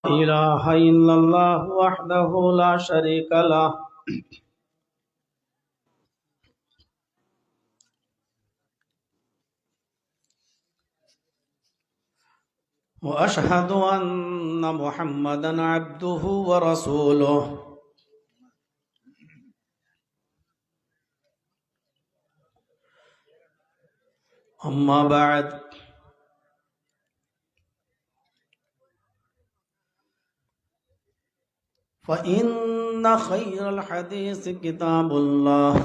إله إلا الله وحده لا شريك له وأشهد أن محمدا عبده ورسوله أما بعد فإن خير الحديث كتاب الله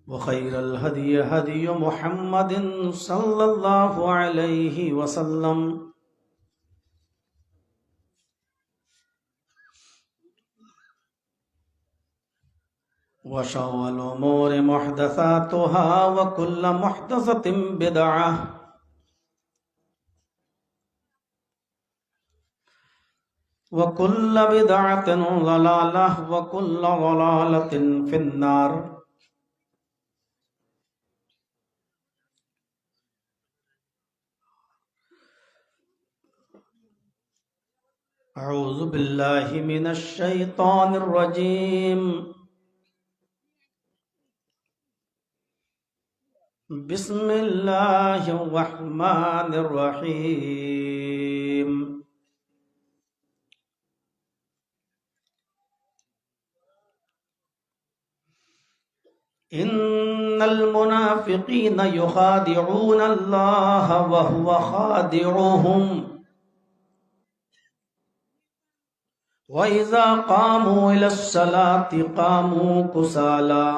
وخير الهدي هدي محمد صلى الله عليه وسلم وشر الأمور محدثاتها وكل محدثة بدعة وكل بدعة ضلالة وكل ضلالة في النار. أعوذ بالله من الشيطان الرجيم. بسم الله الرحمن الرحيم. إن المنافقين يخادعون الله وهو خادعهم وإذا قاموا إلى الصلاة قاموا كسالى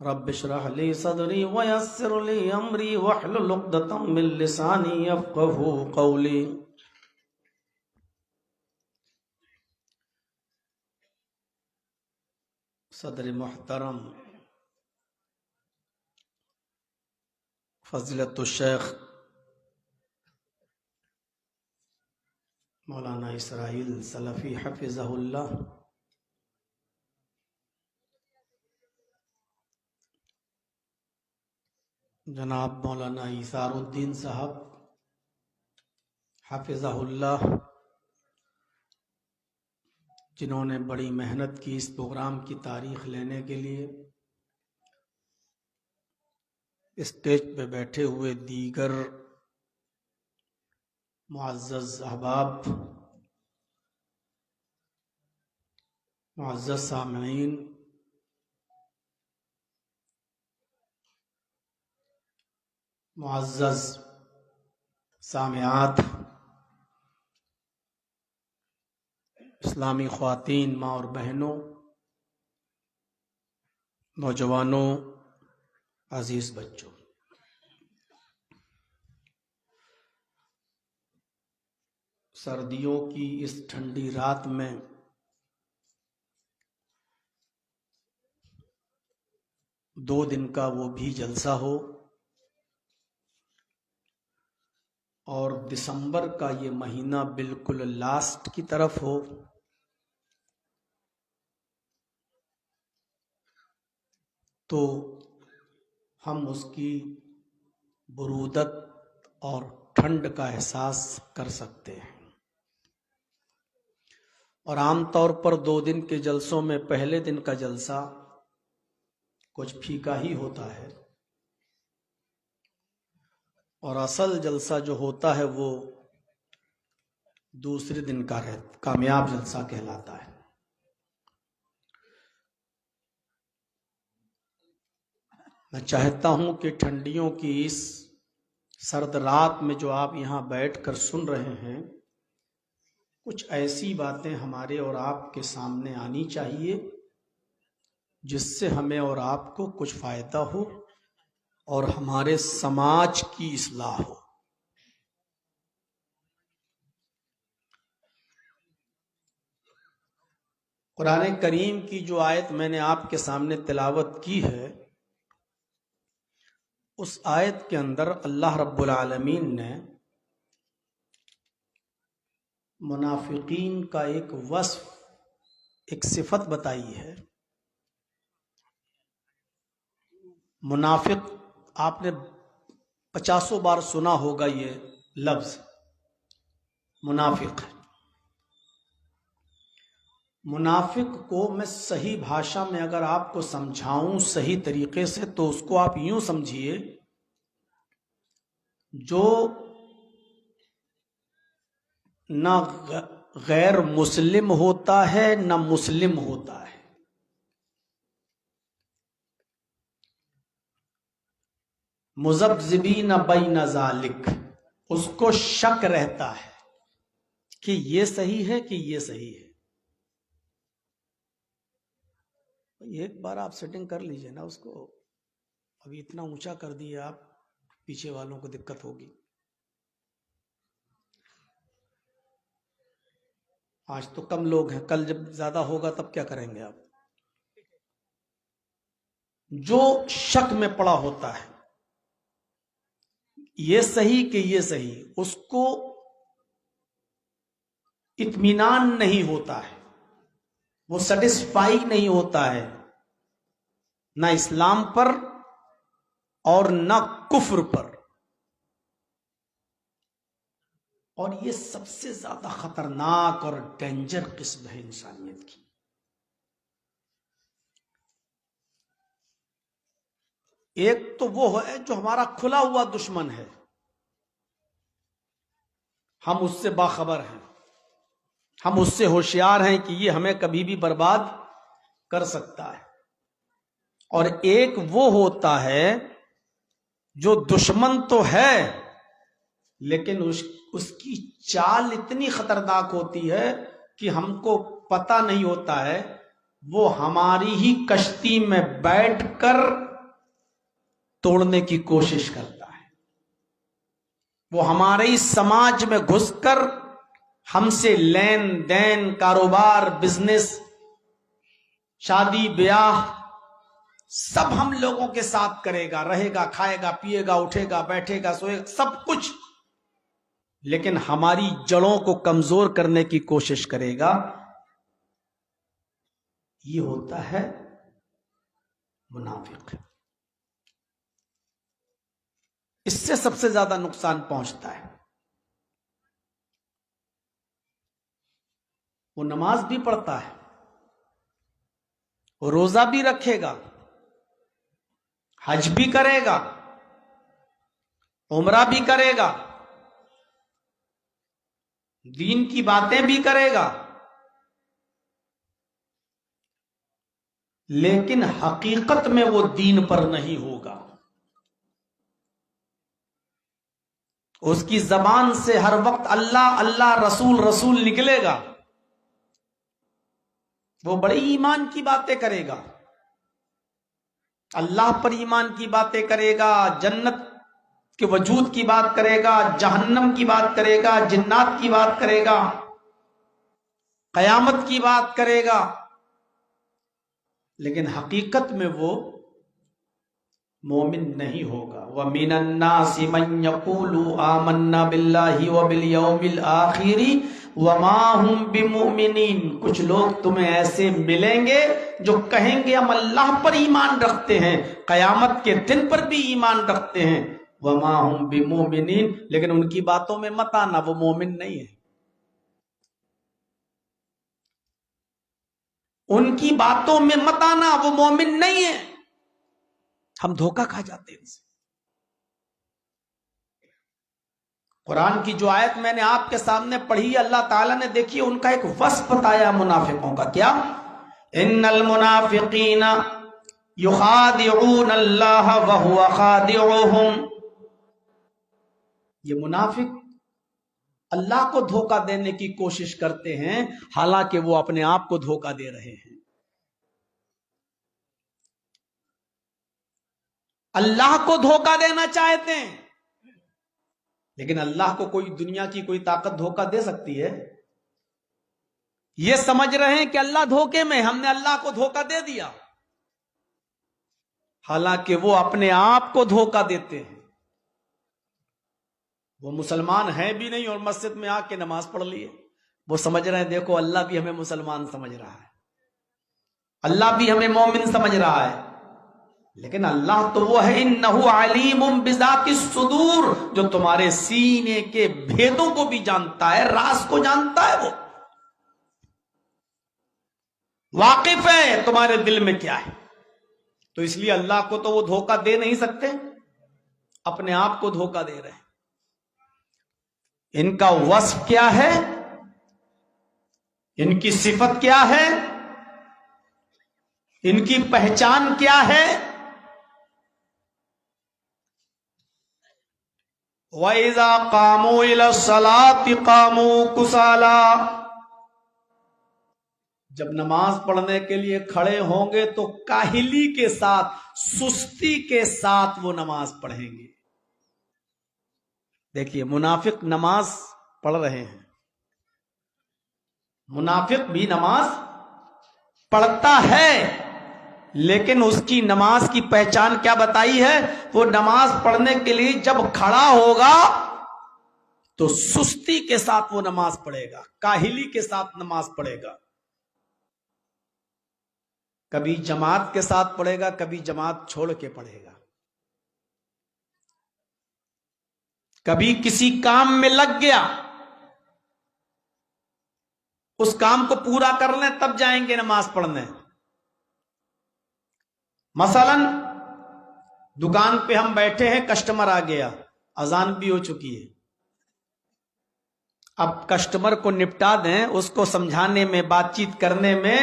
رب اشرح لي صدري ويسر لي أمري واحلل عقدة من لساني يفقهوا قولي. صدر محترم فضیلت الشیخ مولانا اسرائیل سلفی حفظہ اللہ، جناب مولانا ایثار الدین صاحب حفظہ اللہ، جنہوں نے بڑی محنت کی اس پروگرام کی تاریخ لینے کے لیے، اسٹیج پہ بیٹھے ہوئے دیگر معزز احباب، معزز سامعین، معزز سامعات، اسلامی خواتین، ماں اور بہنوں، نوجوانوں، عزیز بچوں، سردیوں کی اس ٹھنڈی رات میں دو دن کا وہ بھی جلسہ ہو اور دسمبر کا یہ مہینہ بالکل لاسٹ کی طرف ہو، تو ہم اس کی برودت اور ٹھنڈ کا احساس کر سکتے ہیں. اور عام طور پر دو دن کے جلسوں میں پہلے دن کا جلسہ کچھ پھیکا ہی ہوتا ہے، اور اصل جلسہ جو ہوتا ہے وہ دوسرے دن کا کامیاب جلسہ کہلاتا ہے. میں چاہتا ہوں کہ ٹھنڈیوں کی اس سرد رات میں جو آپ یہاں بیٹھ کر سن رہے ہیں، کچھ ایسی باتیں ہمارے اور آپ کے سامنے آنی چاہیے جس سے ہمیں اور آپ کو کچھ فائدہ ہو اور ہمارے سماج کی اصلاح ہو. قرآن کریم کی جو آیت میں نے آپ کے سامنے تلاوت کی ہے، اس آیت کے اندر اللہ رب العالمین نے منافقین کا ایک وصف، ایک صفت بتائی ہے منافق آپ نے 50 بار سنا ہوگا یہ لفظ منافق. منافق کو میں صحیح بھاشا میں اگر آپ کو سمجھاؤں صحیح طریقے سے تو اس کو آپ یوں سمجھیے، جو نہ غیر مسلم ہوتا ہے نہ مسلم ہوتا ہے. مذبذبین بین ذالک، اس کو شک رہتا ہے کہ یہ صحیح ہے کہ یہ صحیح ہے. ایک بار آپ سیٹنگ کر لیجئے نا اس کو، ابھی اتنا اونچا کر دیا آپ، پیچھے والوں کو دقت ہوگی. آج تو کم لوگ ہیں، کل جب زیادہ ہوگا تب کیا کریں گے آپ؟ جو شک میں پڑا ہوتا ہے یہ صحیح کہ یہ صحیح، اس کو اطمینان نہیں ہوتا ہے، وہ سیٹسفائی نہیں ہوتا ہے، نہ اسلام پر اور نہ کفر پر. اور یہ سب سے زیادہ خطرناک اور ڈینجر قسم ہے انسانیت کی. ایک تو وہ ہے جو ہمارا کھلا ہوا دشمن ہے، ہم اس سے باخبر ہیں، ہم اس سے ہوشیار ہیں کہ یہ ہمیں کبھی بھی برباد کر سکتا ہے. اور ایک وہ ہوتا ہے جو دشمن تو ہے لیکن اس کی چال اتنی خطرناک ہوتی ہے کہ ہم کو پتہ نہیں ہوتا ہے، وہ ہماری ہی کشتی میں بیٹھ کر توڑنے کی کوشش کرتا ہے، وہ ہمارے ہی سماج میں گھس کر ہم سے لین دین، کاروبار، بزنس، شادی بیاہ سب ہم لوگوں کے ساتھ کرے گا، رہے گا، کھائے گا، پیے گا، اٹھے گا، بیٹھے گا، سوئے گا، سب کچھ، لیکن ہماری جڑوں کو کمزور کرنے کی کوشش کرے گا. یہ ہوتا ہے منافق. اس سے سب سے زیادہ نقصان پہنچتا ہے. وہ نماز بھی پڑھتا ہے، وہ روزہ بھی رکھے گا، حج بھی کرے گا، عمرہ بھی کرے گا، دین کی باتیں بھی کرے گا، لیکن حقیقت میں وہ دین پر نہیں ہوگا. اس کی زبان سے ہر وقت اللہ اللہ، رسول رسول نکلے گا، وہ بڑی ایمان کی باتیں کرے گا، اللہ پر ایمان کی باتیں کرے گا، جنت کے وجود کی بات کرے گا، جہنم کی بات کرے گا، جنات کی بات کرے گا، قیامت کی بات کرے گا، لیکن حقیقت میں وہ مومن نہیں ہوگا. وَمِنَ النَّاسِ مَن يَقُولُ آمَنَّا بِاللَّهِ وَبِالْيَوْمِ الْآخِرِ وَمَا هُمْ بِمُؤْمِنِينَ. کچھ لوگ تمہیں ایسے ملیں گے جو کہیں گے ہم اللہ پر ایمان رکھتے ہیں، قیامت کے دن پر بھی ایمان رکھتے ہیں، وَمَا هُمْ بِمُؤْمِنِينَ، لیکن ان کی باتوں میں مت آنا، وہ مومن نہیں ہے. ان کی باتوں میں مت آنا، وہ مومن نہیں ہے. ہم دھوکہ کھا جاتے ہیں ان سے. قرآن کی جو آیت میں نے آپ کے سامنے پڑھی، اللہ تعالیٰ نے دیکھیے ان کا ایک وصف بتایا منافقوں کا. کیا؟ ان المنافقین یخادعون اللہ وہو خادعهم. یہ منافق اللہ کو دھوکہ دینے کی کوشش کرتے ہیں حالانکہ وہ اپنے آپ کو دھوکہ دے رہے ہیں. اللہ کو دھوکہ دینا چاہتے ہیں، لیکن اللہ کو کوئی دنیا کی کوئی طاقت دھوکہ دے سکتی ہے؟ یہ سمجھ رہے ہیں کہ اللہ دھوکے میں، ہم نے اللہ کو دھوکہ دے دیا، حالانکہ وہ اپنے آپ کو دھوکہ دیتے ہیں. وہ مسلمان ہیں بھی نہیں اور مسجد میں آ کے نماز پڑھ لیے، وہ سمجھ رہے ہیں دیکھو اللہ بھی ہمیں مسلمان سمجھ رہا ہے، اللہ بھی ہمیں مومن سمجھ رہا ہے، لیکن اللہ تو وہ ہے انہ علیم بذات الصدور، جو تمہارے سینے کے بھیدوں کو بھی جانتا ہے، راز کو جانتا ہے، وہ واقف ہے تمہارے دل میں کیا ہے۔ تو اس لیے اللہ کو تو وہ دھوکہ دے نہیں سکتے، اپنے آپ کو دھوکہ دے رہے ہیں۔ ان کا وصف کیا ہے، ان کی صفت کیا ہے، ان کی پہچان کیا ہے؟ وَإِذَا قَامُوا إِلَى الصَّلَاةِ قَامُوا كُسَالَىٰ، جب نماز پڑھنے کے لیے کھڑے ہوں گے تو کاہلی کے ساتھ، سستی کے ساتھ وہ نماز پڑھیں گے۔ دیکھیے منافق نماز پڑھ رہے ہیں، منافق بھی نماز پڑھتا ہے، لیکن اس کی نماز کی پہچان کیا بتائی ہے؟ وہ نماز پڑھنے کے لیے جب کھڑا ہوگا تو سستی کے ساتھ وہ نماز پڑھے گا، کاہلی کے ساتھ نماز پڑھے گا۔ کبھی جماعت کے ساتھ پڑھے گا، کبھی جماعت چھوڑ کے پڑھے گا، کبھی کسی کام میں لگ گیا، اس کام کو پورا کر لیں تب جائیں گے نماز پڑھنے۔ مثلا دکان پہ ہم بیٹھے ہیں، کسٹمر آ گیا، اذان بھی ہو چکی ہے، اب کسٹمر کو نپٹا دیں، اس کو سمجھانے میں، بات چیت کرنے میں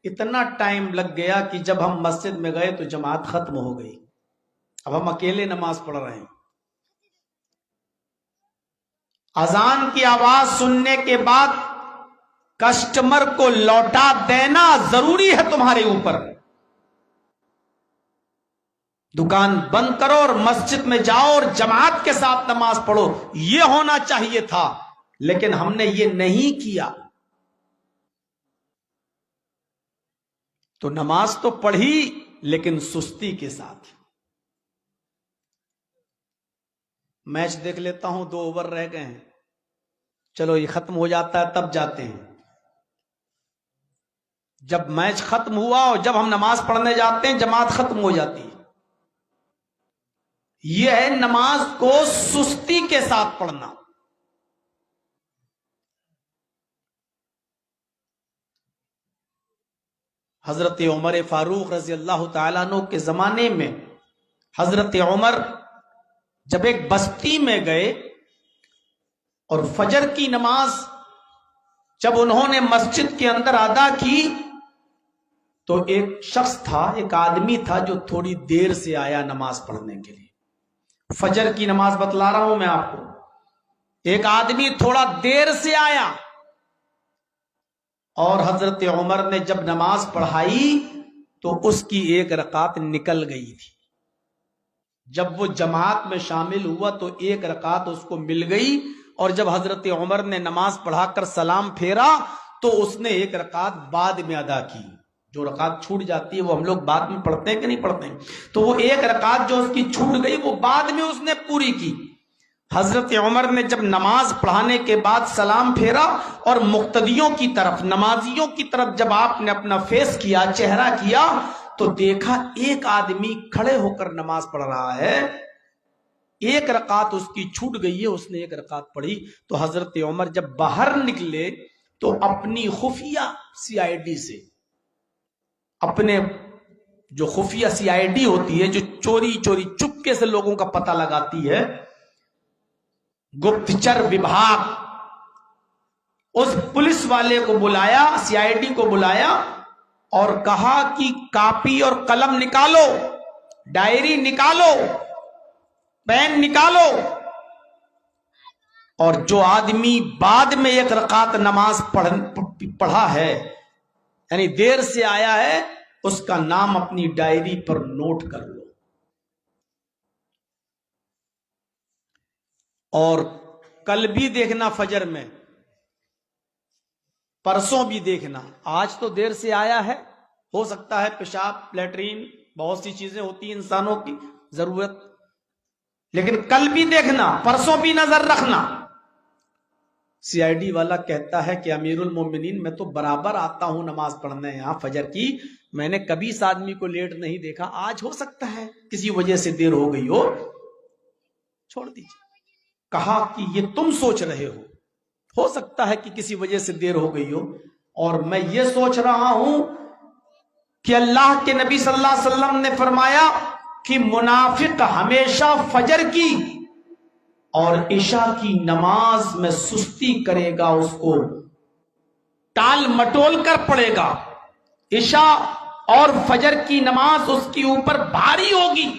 اتنا ٹائم لگ گیا کہ جب ہم مسجد میں گئے تو جماعت ختم ہو گئی، اب ہم اکیلے نماز پڑھ رہے ہیں۔ اذان کی آواز سننے کے بعد کسٹمر کو لوٹا دینا ضروری ہے تمہارے اوپر۔ دکان بند کرو اور مسجد میں جاؤ اور جماعت کے ساتھ نماز پڑھو، یہ ہونا چاہیے تھا، لیکن ہم نے یہ نہیں کیا۔ تو نماز تو پڑھی لیکن سستی کے ساتھ۔ میچ دیکھ لیتا ہوں، 2 اوور رہ گئے ہیں، چلو یہ ختم ہو جاتا ہے تب جاتے ہیں۔ جب میچ ختم ہوا اور جب ہم نماز پڑھنے جاتے ہیں جماعت ختم ہو جاتی ہے۔ یہ ہے نماز کو سستی کے ساتھ پڑھنا۔ حضرت عمر فاروق رضی اللہ تعالیٰ عنہ کے زمانے میں حضرت عمر جب ایک بستی میں گئے اور فجر کی نماز جب انہوں نے مسجد کے اندر ادا کی تو ایک شخص تھا، ایک آدمی تھا جو تھوڑی دیر سے آیا نماز پڑھنے کے لیے۔ فجر کی نماز بتلا رہا ہوں میں آپ کو، ایک آدمی تھوڑا دیر سے آیا اور حضرت عمر نے جب نماز پڑھائی تو اس کی 1 رکعت نکل گئی تھی۔ جب وہ جماعت میں شامل ہوا تو 1 رکعت اس کو مل گئی، اور جب حضرت عمر نے نماز پڑھا کر سلام پھیرا تو اس نے 1 رکعت بعد میں ادا کی۔ جو رکعت چھوٹ جاتی ہے وہ ہم لوگ بعد میں پڑھتے ہیں کہ نہیں پڑھتے ہیں، تو وہ 1 رکعت جو اس کی چھوٹ گئی وہ بعد میں اس نے پوری کی۔ حضرت عمر نے جب نماز پڑھانے کے بعد سلام پھیرا اور مقتدیوں کی طرف، نمازیوں کی طرف جب آپ نے اپنا فیس کیا، چہرہ کیا، تو دیکھا ایک آدمی کھڑے ہو کر نماز پڑھ رہا ہے، 1 رکعت اس کی چھوٹ گئی ہے، اس نے 1 رکعت پڑھی۔ تو حضرت عمر جب باہر نکلے تو اپنی خفیہ CID سے، اپنے جو خفیہ CID ہوتی ہے جو چوری چوری چپکے سے لوگوں کا پتہ لگاتی ہے، گپتچر وبھاگ، اس پولیس والے کو بلایا، CID کو بلایا اور کہا کہ کاپی اور قلم نکالو، ڈائری نکالو، پین نکالو، اور جو آدمی بعد میں 1 رکعت نماز پڑھا ہے، یعنی دیر سے آیا ہے، اس کا نام اپنی ڈائری پر نوٹ کر لو۔ اور کل بھی دیکھنا فجر میں، پرسوں بھی دیکھنا، آج تو دیر سے آیا ہے، ہو سکتا ہے پیشاب، لیٹرین، بہت سی چیزیں ہوتی ہیں انسانوں کی ضرورت، لیکن کل بھی دیکھنا، پرسوں بھی نظر رکھنا، CID والا کہتا ہے کہ امیر المومنین میں تو برابر آتا ہوں نماز پڑھنے یہاں فجر کی، میں نے کبھی اس آدمی کو لیٹ نہیں دیکھا، آج ہو سکتا ہے کسی وجہ سے دیر ہو گئی ہو، چھوڑ دیجیے۔ کہا کہ یہ تم سوچ رہے ہو سکتا ہے کہ کسی وجہ سے دیر ہو گئی ہو، اور میں یہ سوچ رہا ہوں کہ اللہ کے نبی صلی اللہ علیہ وسلم نے فرمایا کہ منافق ہمیشہ فجر کی اور عشاء کی نماز میں سستی کرے گا، اس کو ٹال مٹول کر پڑے گا، عشاء اور فجر کی نماز اس کی اوپر بھاری ہوگی۔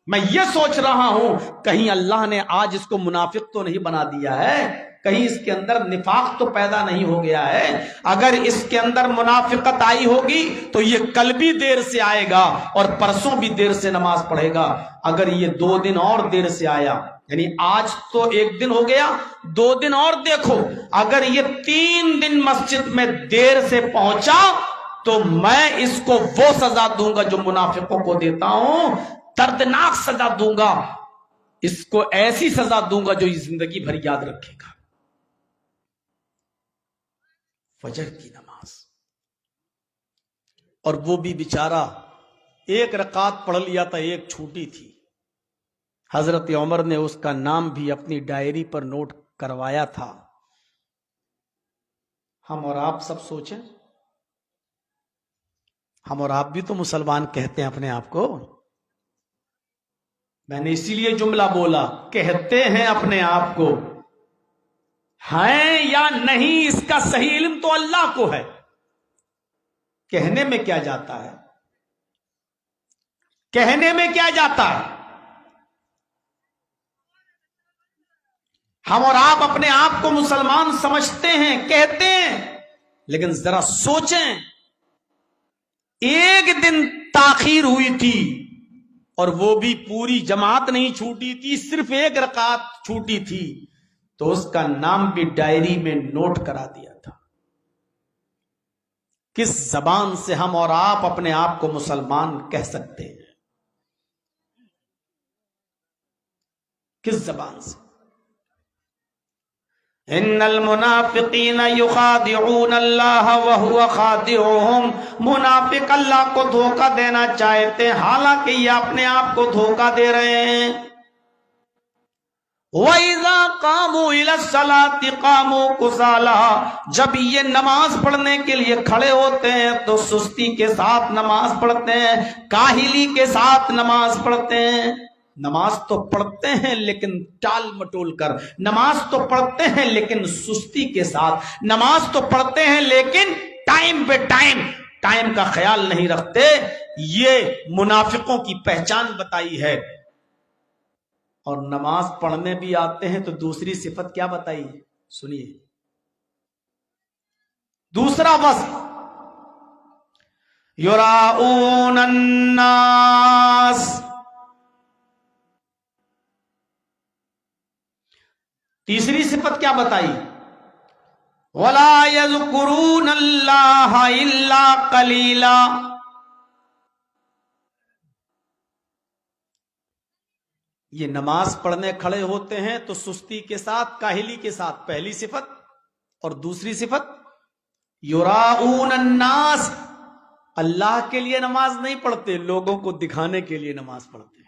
میں یہ سوچ رہا ہوں کہیں اللہ نے آج اس کو منافق تو نہیں بنا دیا ہے، کہیں اس کے اندر نفاق تو پیدا نہیں ہو گیا ہے۔ اگر اس کے اندر منافقت آئی ہوگی تو یہ کل بھی دیر سے آئے گا اور پرسوں بھی دیر سے نماز پڑھے گا۔ اگر یہ 2 دن اور دیر سے آیا، یعنی آج تو 1 دن ہو گیا، 2 دن اور دیکھو، اگر یہ 3 دن مسجد میں دیر سے پہنچا تو میں اس کو وہ سزا دوں گا جو منافقوں کو دیتا ہوں، دردناک سزا دوں گا، اس کو ایسی سزا دوں گا جو یہ زندگی بھر یاد رکھے گا۔ فجر کی نماز، اور وہ بھی بیچارہ 1 رکعت پڑھ لیا تھا، 1 چھوٹی تھی۔ حضرت عمر نے اس کا نام بھی اپنی ڈائری پر نوٹ کروایا تھا۔ ہم اور آپ سب سوچیں، ہم اور آپ بھی تو مسلمان کہتے ہیں اپنے آپ کو، میں نے اسی لیے جملہ بولا، کہتے ہیں اپنے آپ کو، ہیں یا نہیں اس کا صحیح علم تو اللہ کو ہے، کہنے میں کیا جاتا ہے، کہنے میں کیا جاتا ہے۔ ہم اور آپ اپنے آپ کو مسلمان سمجھتے ہیں، کہتے ہیں، لیکن ذرا سوچیں، 1 دن تاخیر ہوئی تھی اور وہ بھی پوری جماعت نہیں چھوٹی تھی، صرف 1 رکعت چھوٹی تھی، تو اس کا نام بھی ڈائری میں نوٹ کرا دیا تھا۔ کس زبان سے ہم اور آپ اپنے آپ کو مسلمان کہہ سکتے ہیں؟ کس زبان سے؟ ان المنافقین یخادعون اللہ وہو خادعهم، منافق اللہ کو دھوکہ دینا چاہتے ہیں حالانکہ یہ اپنے آپ کو دھوکہ دے رہے ہیں۔ وَإِذَا قَامُوا إِلَى الصَّلَاةِ قَامُوا كُسَالَىٰ، جب یہ نماز پڑھنے کے لیے کھڑے ہوتے ہیں تو سستی کے ساتھ نماز پڑھتے ہیں، کاہلی کے ساتھ نماز پڑھتے ہیں۔ نماز تو پڑھتے ہیں لیکن ٹال مٹول کر، نماز تو پڑھتے ہیں لیکن سستی کے ساتھ، نماز تو پڑھتے ہیں لیکن ٹائم پہ ٹائم کا خیال نہیں رکھتے۔ یہ منافقوں کی پہچان بتائی ہے۔ اور نماز پڑھنے بھی آتے ہیں تو دوسری صفت کیا بتائی؟ سنیے، دوسرا وصف، یراؤون الناس، تیسری صفت کیا بتائی؟ وَلَا يَذْكُرُونَ اللَّهَ إِلَّا قَلِيلًا، یہ نماز پڑھنے کھڑے ہوتے ہیں تو سستی کے ساتھ، کاہلی کے ساتھ، پہلی صفت، اور دوسری صفت یراؤون الناس، اللہ کے لیے نماز نہیں پڑھتے، لوگوں کو دکھانے کے لیے نماز پڑھتے ہیں۔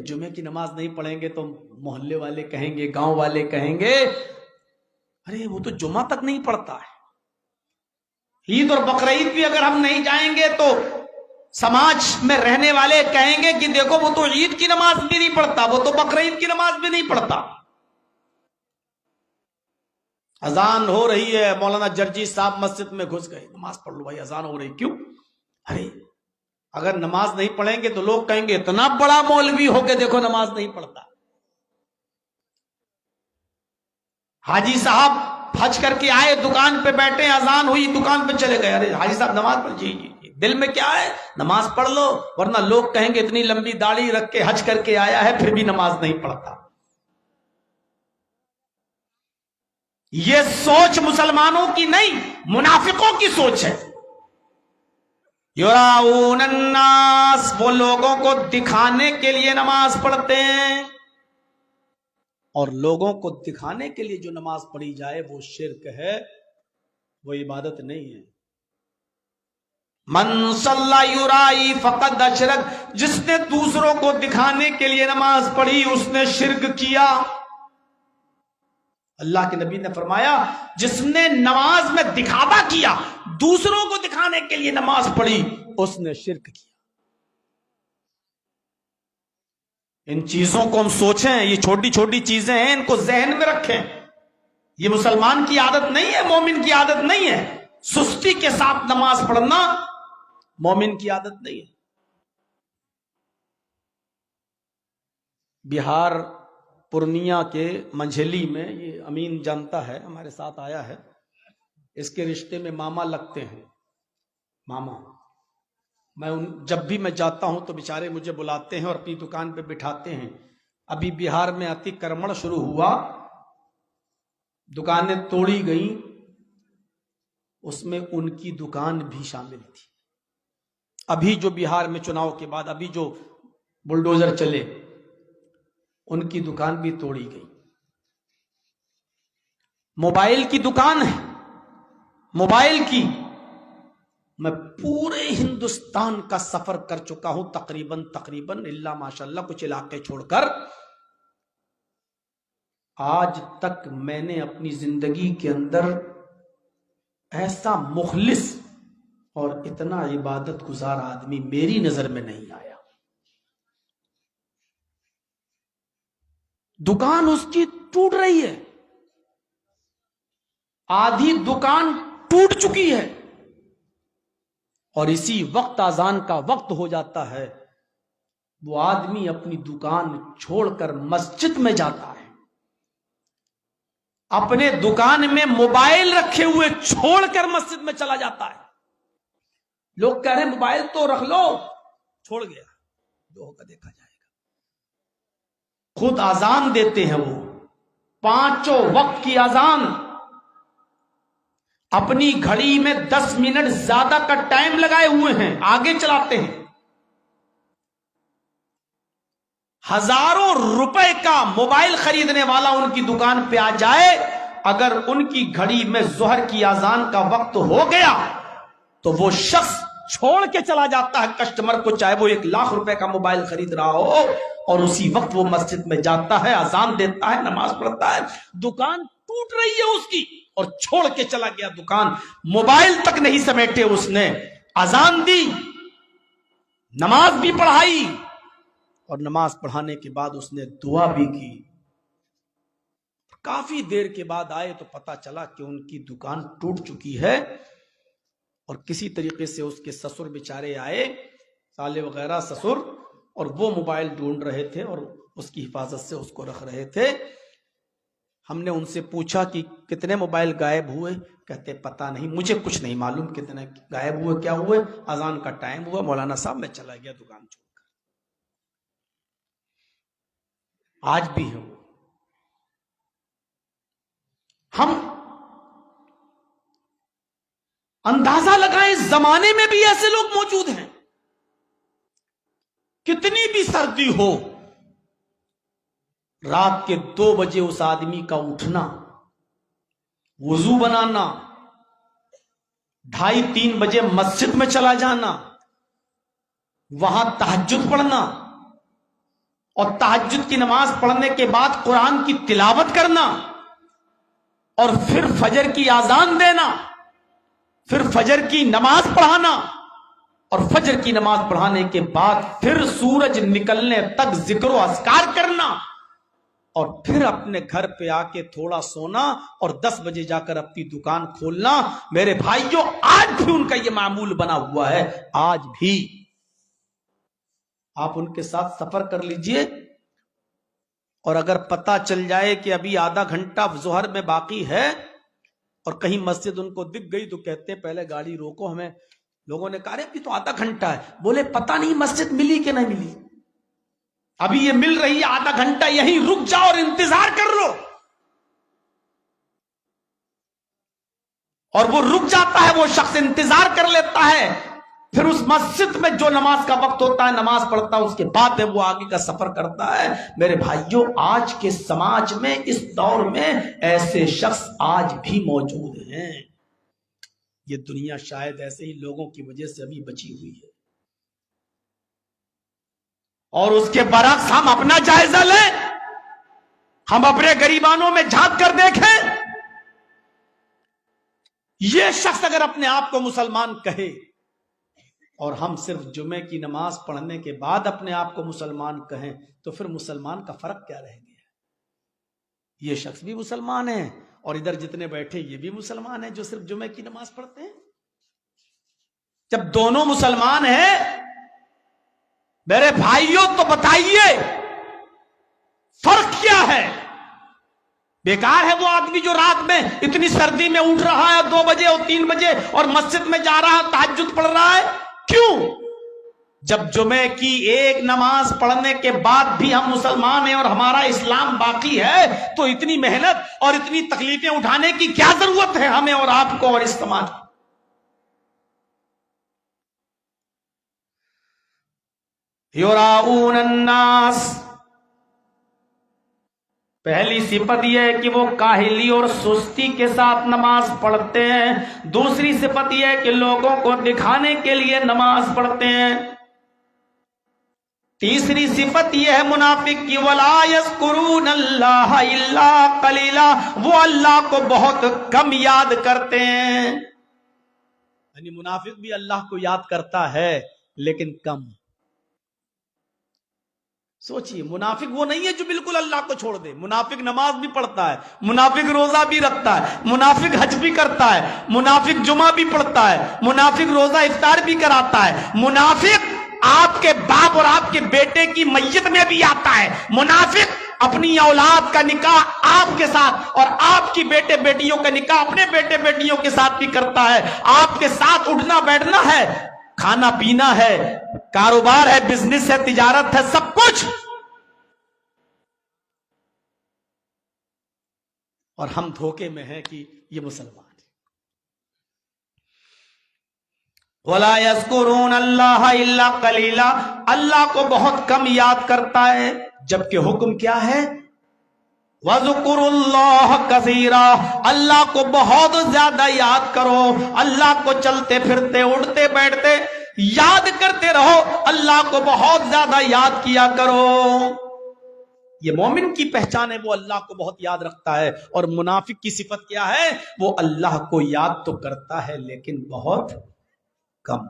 جمعے کی نماز نہیں پڑھیں گے تو محلے والے کہیں گے، گاؤں والے کہیں گے، ارے وہ تو جمعہ تک نہیں پڑھتا ہے۔ عید اور بقرعید بھی اگر ہم نہیں جائیں گے تو سماج میں رہنے والے کہیں گے کہ دیکھو وہ تو عید کی نماز بھی نہیں پڑھتا، وہ تو بقرعید کی نماز بھی نہیں پڑھتا۔ اذان ہو رہی ہے، مولانا جرجی صاحب مسجد میں گھس گئے، نماز پڑھ لو بھائی، اذان ہو رہی، کیوں؟ ارے اگر نماز نہیں پڑھیں گے تو لوگ کہیں گے اتنا بڑا مولوی ہو کے دیکھو نماز نہیں پڑھتا۔ حاجی صاحب حج کر کے آئے، دکان پہ بیٹھے، اذان ہوئی، دکان پہ چلے گئے، ارے حاجی صاحب نماز پڑھ، جی دل میں کیا ہے؟ نماز پڑھ لو، ورنہ لوگ کہیں گے اتنی لمبی داڑھی رکھ کے حج کر کے آیا ہے پھر بھی نماز نہیں پڑھتا۔ یہ سوچ مسلمانوں کی نہیں، منافقوں کی سوچ ہے۔ یراؤون الناس، وہ لوگوں کو دکھانے کے لیے نماز پڑھتے ہیں۔ اور لوگوں کو دکھانے کے لیے جو نماز پڑھی جائے وہ شرک ہے، وہ عبادت نہیں ہے۔ من صلی یرائی فقد اشرک، جس نے دوسروں کو دکھانے کے لیے نماز پڑھی اس نے شرک کیا۔ اللہ کے نبی نے فرمایا جس نے نماز میں دکھاوا کیا، دوسروں کو دکھانے کے لیے نماز پڑھی، اس نے شرک کیا۔ ان چیزوں کو ہم سوچیں، یہ چھوٹی چھوٹی چیزیں ہیں، ان کو ذہن میں رکھیں۔ یہ مسلمان کی عادت نہیں ہے، مومن کی عادت نہیں ہے۔ سستی کے ساتھ نماز پڑھنا مومن کی عادت نہیں ہے۔ بہار پورنیہ کے منجھلی میں، یہ امین جانتا ہے، ہمارے ساتھ آیا ہے، اس کے رشتے میں ماما لگتے ہیں، ماما۔ میں جب بھی میں جاتا ہوں تو بیچارے مجھے بلاتے ہیں اور اپنی دکان پہ بٹھاتے ہیں۔ ابھی بہار میں اتی کرمڑ شروع ہوا، دکانیں توڑی گئیں، اس میں ان کی دکان بھی شامل تھی۔ ابھی جو بہار میں چناؤ کے بعد ابھی جو بلڈوزر چلے، ان کی دکان بھی توڑی گئی۔ موبائل کی دکان ہے، موبائل کی۔ میں پورے ہندوستان کا سفر کر چکا ہوں تقریباً الا ماشاءاللہ کچھ علاقے چھوڑ کر۔ آج تک میں نے اپنی زندگی کے اندر ایسا مخلص اور اتنا عبادت گزار آدمی میری نظر میں نہیں آیا۔ دکان اس کی ٹوٹ رہی ہے، آدھی دکان ٹوٹ چکی ہے، اور اسی وقت اذان کا وقت ہو جاتا ہے، وہ آدمی اپنی دکان چھوڑ کر مسجد میں جاتا ہے، اپنے دکان میں موبائل رکھے ہوئے چھوڑ کر مسجد میں چلا جاتا ہے۔ لوگ کہہ رہے ہیں موبائل تو رکھ لو، چھوڑ گیا، جو ہوگا دیکھا جائے گا۔ خود اذان دیتے ہیں، وہ 5 وقت کی اذان، اپنی گھڑی میں 10 منٹ زیادہ کا ٹائم لگائے ہوئے ہیں، آگے چلاتے ہیں۔ ہزاروں روپے کا موبائل خریدنے والا ان کی دکان پہ آ جائے، اگر ان کی گھڑی میں ظہر کی اذان کا وقت ہو گیا تو وہ شخص چھوڑ کے چلا جاتا ہے کسٹمر کو، چاہے وہ 1 لاکھ روپے کا موبائل خرید رہا ہو، اور اسی وقت وہ مسجد میں جاتا ہے، اذان دیتا ہے، نماز پڑھتا ہے۔ دکان ٹوٹ رہی ہے اس کی، اور چھوڑ کے چلا گیا دکان، موبائل تک نہیں سمیٹے، اس نے اذان دی، نماز بھی پڑھائی، اور نماز پڑھانے کے بعد اس نے دعا بھی کی۔ کافی دیر کے بعد آئے تو پتا چلا کہ ان کی دکان ٹوٹ چکی ہے، اور کسی طریقے سے اس کے سسر بیچارے آئے، سالے وغیرہ سسر، اور وہ موبائل ڈھونڈ رہے تھے اور اس کی حفاظت سے اس کو رکھ رہے تھے۔ ہم نے ان سے پوچھا کہ کتنے موبائل غائب ہوئے؟ کہتے پتہ نہیں، مجھے کچھ نہیں معلوم کتنے غائب ہوئے، کیا ہوئے، اذان کا ٹائم ہوا، مولانا صاحب میں چلا گیا دکان چھوڑ کر۔ آج بھی ہے وہ۔ ہم اندازہ لگائیں، زمانے میں بھی ایسے لوگ موجود ہیں۔ کتنی بھی سردی ہو، رات کے 2 بجے اس آدمی کا اٹھنا، وضو بنانا، 2:30-3 بجے مسجد میں چلا جانا، وہاں تہجد پڑھنا، اور تہجد کی نماز پڑھنے کے بعد قرآن کی تلاوت کرنا، اور پھر فجر کی اذان دینا، پھر فجر کی نماز پڑھانا، اور فجر کی نماز پڑھانے کے بعد پھر سورج نکلنے تک ذکر و اذکار کرنا، اور پھر اپنے گھر پہ آ کے تھوڑا سونا، اور 10 بجے جا کر اپنی دکان کھولنا۔ میرے بھائیوں، آج بھی ان کا یہ معمول بنا ہوا ہے، آج بھی۔ آپ ان کے ساتھ سفر کر لیجئے، اور اگر پتہ چل جائے کہ ابھی آدھا گھنٹہ ظہر میں باقی ہے، اور کہیں مسجد ان کو دکھ گئی، تو کہتے ہیں پہلے گاڑی روکو، ہمیں لوگوں نے کہا ابھی تو آدھا گھنٹہ ہے، بولے پتہ نہیں مسجد ملی کہ نہیں ملی، ابھی یہ مل رہی ہے، آدھا گھنٹہ یہیں رک جاؤ اور انتظار کر لو۔ اور وہ رک جاتا ہے، وہ شخص انتظار کر لیتا ہے، پھر اس مسجد میں جو نماز کا وقت ہوتا ہے نماز پڑھتا ہے، اس کے بعد میں وہ آگے کا سفر کرتا ہے۔ میرے بھائیوں، آج کے سماج میں، اس دور میں ایسے شخص آج بھی موجود ہیں۔ یہ دنیا شاید ایسے ہی لوگوں کی وجہ سے ابھی بچی ہوئی ہے۔ اور اس کے برعکس ہم اپنا جائزہ لیں، ہم اپنے گریبانوں میں جھانک کر دیکھیں۔ یہ شخص اگر اپنے آپ کو مسلمان کہے اور ہم صرف جمعے کی نماز پڑھنے کے بعد اپنے آپ کو مسلمان کہیں تو پھر مسلمان کا فرق کیا رہ گیا؟ یہ شخص بھی مسلمان ہے اور ادھر جتنے بیٹھے یہ بھی مسلمان ہیں جو صرف جمعے کی نماز پڑھتے ہیں۔ جب دونوں مسلمان ہیں میرے بھائیوں تو بتائیے فرق کیا ہے؟ بیکار ہے وہ آدمی جو رات میں اتنی سردی میں اٹھ رہا ہے 2 بجے اور 3 بجے اور مسجد میں جا رہا ہے، تہجد پڑھ رہا ہے۔ کیوں؟ جب جمعے کی ایک نماز پڑھنے کے بعد بھی ہم مسلمان ہیں اور ہمارا اسلام باقی ہے تو اتنی محنت اور اتنی تکلیفیں اٹھانے کی کیا ضرورت ہے ہمیں اور آپ کو اور اس سماج کو؟ یراؤون الناس، پہلی صفت یہ ہے کہ وہ کاہلی اور سستی کے ساتھ نماز پڑھتے ہیں۔ دوسری صفت یہ ہے کہ لوگوں کو دکھانے کے لیے نماز پڑھتے ہیں۔ تیسری صفت یہ ہے منافق کی، وَلَا يَذْكُرُونَ اللَّهَ إِلَّا قَلِيلًا، وہ اللہ کو بہت کم یاد کرتے ہیں۔ یعنی منافق بھی اللہ کو یاد کرتا ہے لیکن کم۔ سوچئے، منافق وہ نہیں ہے جو بالکل اللہ کو چھوڑ دے۔ منافق نماز بھی پڑھتا ہے، منافق روزہ بھی رکھتا ہے، منافق حج بھی کرتا ہے، منافق جمعہ بھی پڑھتا ہے، منافق روزہ افطار بھی کراتا ہے، منافق آپ کے باپ اور آپ کے بیٹے کی میت میں بھی آتا ہے، منافق اپنی اولاد کا نکاح آپ کے ساتھ اور آپ کی بیٹے بیٹیوں کا نکاح اپنے بیٹے بیٹیوں کے ساتھ بھی کرتا ہے۔ آپ کے ساتھ اٹھنا بیٹھنا ہے، کھانا پینا ہے، کاروبار ہے، بزنس ہے، تجارت ہے، سب کچھ۔ اور ہم دھوکے میں ہیں کہ یہ مسلمان ہے۔ وَلَا يَذْكُرُونَ اللَّهَ إِلَّا قَلِيلًا، اللہ کو بہت کم یاد کرتا ہے، جبکہ حکم کیا ہے؟ وَذْكُرُوا اللَّهَ كَثِيرًا، اللہ کو بہت زیادہ یاد کرو، اللہ کو چلتے پھرتے اٹھتے بیٹھتے یاد کرتے رہو، اللہ کو بہت زیادہ یاد کیا کرو۔ یہ مومن کی پہچان ہے، وہ اللہ کو بہت یاد رکھتا ہے۔ اور منافق کی صفت کیا ہے؟ وہ اللہ کو یاد تو کرتا ہے لیکن بہت کم۔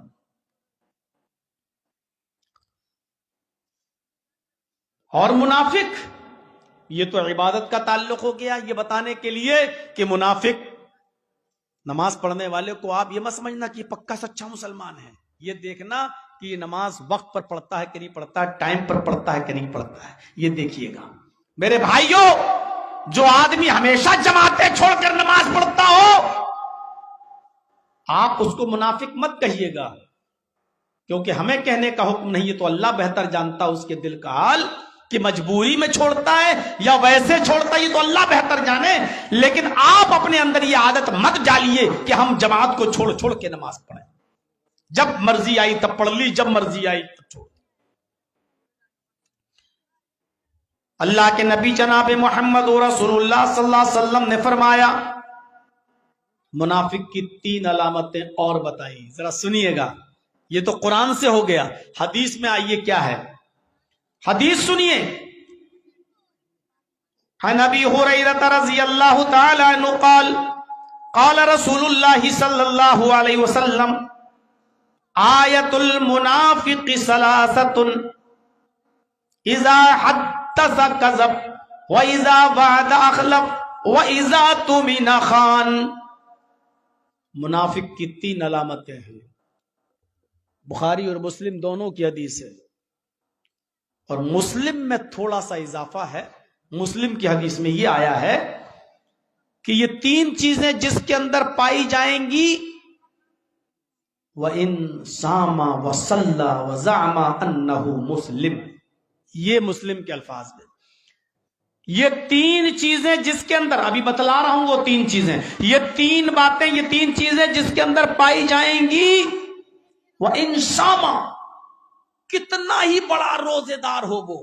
اور منافق، یہ تو عبادت کا تعلق ہو گیا، یہ بتانے کے لیے کہ منافق نماز پڑھنے والے کو آپ یہ مت سمجھنا کہ یہ پکا سچا مسلمان ہے، یہ دیکھنا کہ یہ نماز وقت پر پڑھتا ہے کہ نہیں پڑھتا ہے، ٹائم پر پڑھتا ہے کہ نہیں پڑھتا ہے، یہ دیکھیے گا۔ میرے بھائیوں، جو آدمی ہمیشہ جماعتیں چھوڑ کر نماز پڑھتا ہو آپ اس کو منافق مت کہیے گا، کیونکہ ہمیں کہنے کا حکم نہیں ہے، تو اللہ بہتر جانتا اس کے دل کا حال کہ مجبوری میں چھوڑتا ہے یا ویسے چھوڑتا ہے، یہ تو اللہ بہتر جانے۔ لیکن آپ اپنے اندر یہ عادت مت ڈالیے کہ ہم جماعت کو چھوڑ چھوڑ کے نماز پڑھیں، جب مرضی آئی تب پڑھ لی، جب مرضی آئی تب چھوڑ۔ اللہ کے نبی جناب محمد رسول اللہ صلی اللہ علیہ وسلم نے فرمایا، منافق کی 3 علامتیں اور بتائیں، ذرا سنیے گا، یہ تو قرآن سے ہو گیا، حدیث میں آئیے کیا ہے، حدیث سنیے۔ عن ابی ہریرہ رضی اللہ تعالی عنہ قال قال رسول اللہ صلی اللہ علیہ وسلم آیت المنافق ثلاثۃ اذا حدث کذب واذا وعد اخلف واذا اؤتمن خان۔ منافق کی 3 علامتیں ہیں، بخاری اور مسلم دونوں کی حدیث ہے، اور مسلم میں تھوڑا سا اضافہ ہے۔ مسلم کی حدیث میں یہ آیا ہے کہ یہ 3 چیزیں جس کے اندر پائی جائیں گی، وَإِن صَامَ وَصَلَّى وَزَعَمَ أَنَّهُ مسلم، یہ مسلم کے الفاظ میں یہ 3 چیزیں جس کے اندر، ابھی بتلا رہا ہوں وہ 3 چیزیں، یہ 3 باتیں، یہ 3 چیزیں جس کے اندر پائی جائیں گی، وَإِن صَامَ، کتنا ہی بڑا روزے دار ہو وہ،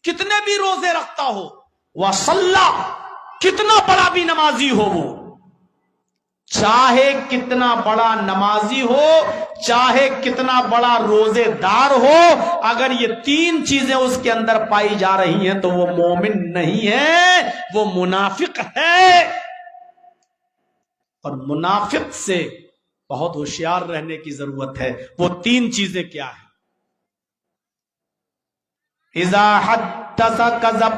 کتنے بھی روزے رکھتا ہو، وَصَلَّى، کتنا بڑا بھی نمازی ہو وہ، چاہے کتنا بڑا نمازی ہو، چاہے کتنا بڑا روزے دار ہو، اگر یہ تین چیزیں اس کے اندر پائی جا رہی ہیں تو وہ مومن نہیں ہے، وہ منافق ہے۔ اور منافق سے بہت ہوشیار رہنے کی ضرورت ہے۔ وہ تین چیزیں کیا ہیں؟ اذا حدث کذب،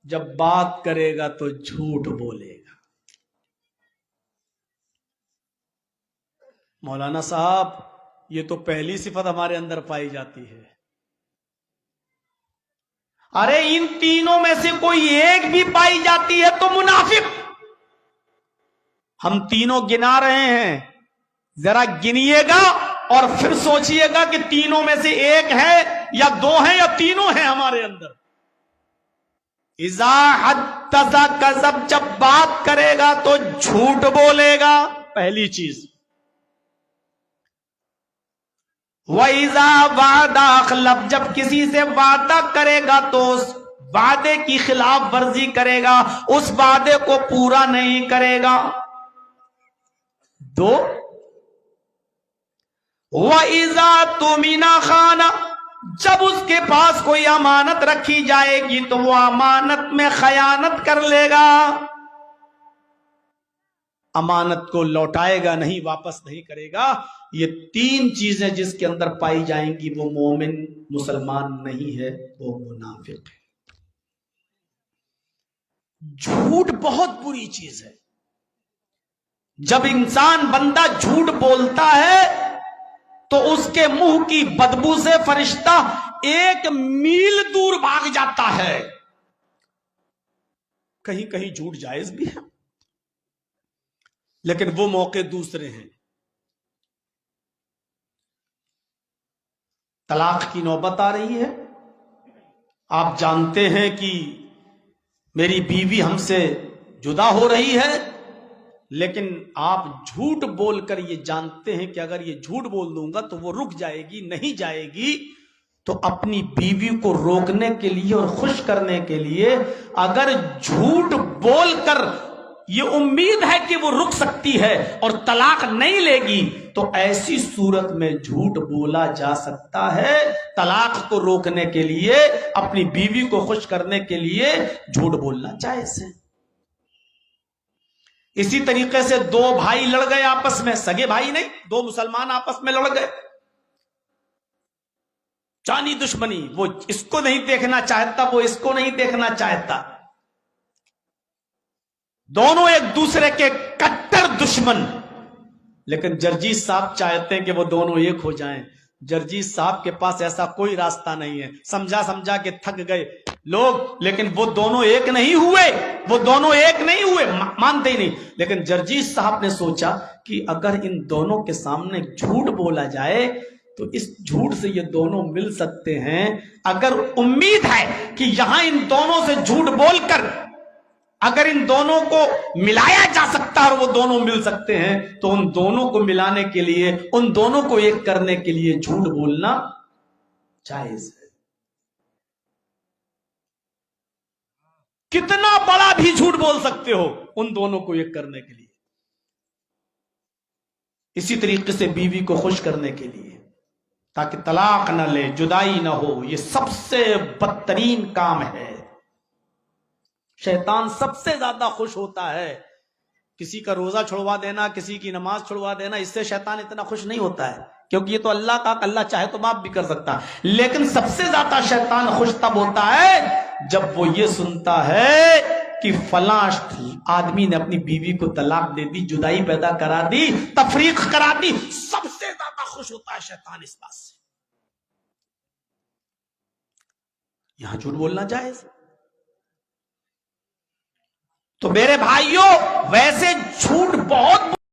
جب بات کرے گا تو جھوٹ بولے گا۔ مولانا صاحب یہ تو پہلی صفت ہمارے اندر پائی جاتی ہے۔ ارے ان تینوں میں سے کوئی ایک بھی پائی جاتی ہے تو منافق۔ ہم تینوں گنا رہے ہیں، ذرا گنیے گا اور پھر سوچئے گا کہ تینوں میں سے ایک ہے یا دو ہیں یا تینوں ہیں ہمارے اندر۔ اذا حدث کذب، جب بات کرے گا تو جھوٹ بولے گا، پہلی چیز۔ وَإِذَا وَعَدَ أَخْلَفَ، جب کسی سے وعدہ کرے گا تو اس وعدے کی خلاف ورزی کرے گا، اس وعدے کو پورا نہیں کرے گا۔ دو، وَإِذَا تُؤْمِنَ خَانَ، جب اس کے پاس کوئی امانت رکھی جائے گی تو وہ امانت میں خیانت کر لے گا، امانت کو لوٹائے گا نہیں، واپس نہیں کرے گا۔ یہ تین چیزیں جس کے اندر پائی جائیں گی وہ مومن مسلمان نہیں ہے، وہ منافق ہے۔ جھوٹ بہت بری چیز ہے۔ جب انسان بندہ جھوٹ بولتا ہے تو اس کے منہ کی بدبو سے فرشتہ 1 میل دور بھاگ جاتا ہے۔ کہیں کہیں جھوٹ جائز بھی ہے لیکن وہ موقع دوسرے ہیں۔ طلاق کی نوبت آ رہی ہے، آپ جانتے ہیں کہ میری بیوی ہم سے جدا ہو رہی ہے، لیکن آپ جھوٹ بول کر یہ جانتے ہیں کہ اگر یہ جھوٹ بول دوں گا تو وہ رک جائے گی، نہیں جائے گی، تو اپنی بیوی کو روکنے کے لیے اور خوش کرنے کے لیے اگر جھوٹ بول کر یہ امید ہے کہ وہ رک سکتی ہے اور طلاق نہیں لے گی تو ایسی صورت میں جھوٹ بولا جا سکتا ہے۔ طلاق کو روکنے کے لیے، اپنی بیوی کو خوش کرنے کے لیے جھوٹ بولنا جائز ہے۔ اسی طریقے سے 2 بھائی لڑ گئے آپس میں، سگے بھائی نہیں، 2 مسلمان آپس میں لڑ گئے، جانی دشمنی، وہ اس کو نہیں دیکھنا چاہتا، وہ اس کو نہیں دیکھنا چاہتا، دونوں ایک دوسرے کے کٹر دشمن، لیکن جرجیت صاحب چاہتے ہیں کہ وہ دونوں ایک ہو جائیں۔ جرجیت صاحب کے پاس ایسا کوئی راستہ نہیں ہے، سمجھا کے تھک گئے لوگ، لیکن وہ دونوں ایک نہیں ہوئے، وہ دونوں ایک نہیں ہوئے، مانتے ہی نہیں۔ لیکن جرجیت صاحب نے سوچا کہ اگر ان دونوں کے سامنے جھوٹ بولا جائے تو اس جھوٹ سے یہ دونوں مل سکتے ہیں۔ اگر امید ہے کہ یہاں ان دونوں سے جھوٹ بول کر اگر ان دونوں کو ملایا جا سکتا ہے اور وہ دونوں مل سکتے ہیں تو ان دونوں کو ملانے کے لیے، ان دونوں کو ایک کرنے کے لیے جھوٹ بولنا جائز ہے۔ کتنا بڑا بھی جھوٹ بول سکتے ہو ان دونوں کو ایک کرنے کے لیے، اسی طریقے سے بیوی کو خوش کرنے کے لیے، تاکہ طلاق نہ لے، جدائی نہ ہو۔ یہ سب سے بدترین کام ہے۔ شیطان سب سے زیادہ خوش ہوتا ہے، کسی کا روزہ چھڑوا دینا، کسی کی نماز چھڑوا دینا، اس سے شیطان اتنا خوش نہیں ہوتا ہے، کیونکہ یہ تو اللہ کا، اللہ چاہے تو معاف بھی کر سکتا۔ لیکن سب سے زیادہ شیطان خوش تب ہوتا ہے جب وہ یہ سنتا ہے کہ فلاں آدمی نے اپنی بیوی کو طلاق دے دی، جدائی پیدا کرا دی، تفریق کرا دی، سب سے زیادہ خوش ہوتا ہے شیطان اس بات سے۔ یہاں جھوٹ بولنا جائز۔ تو میرے بھائیوں، ویسے جھوٹ بہت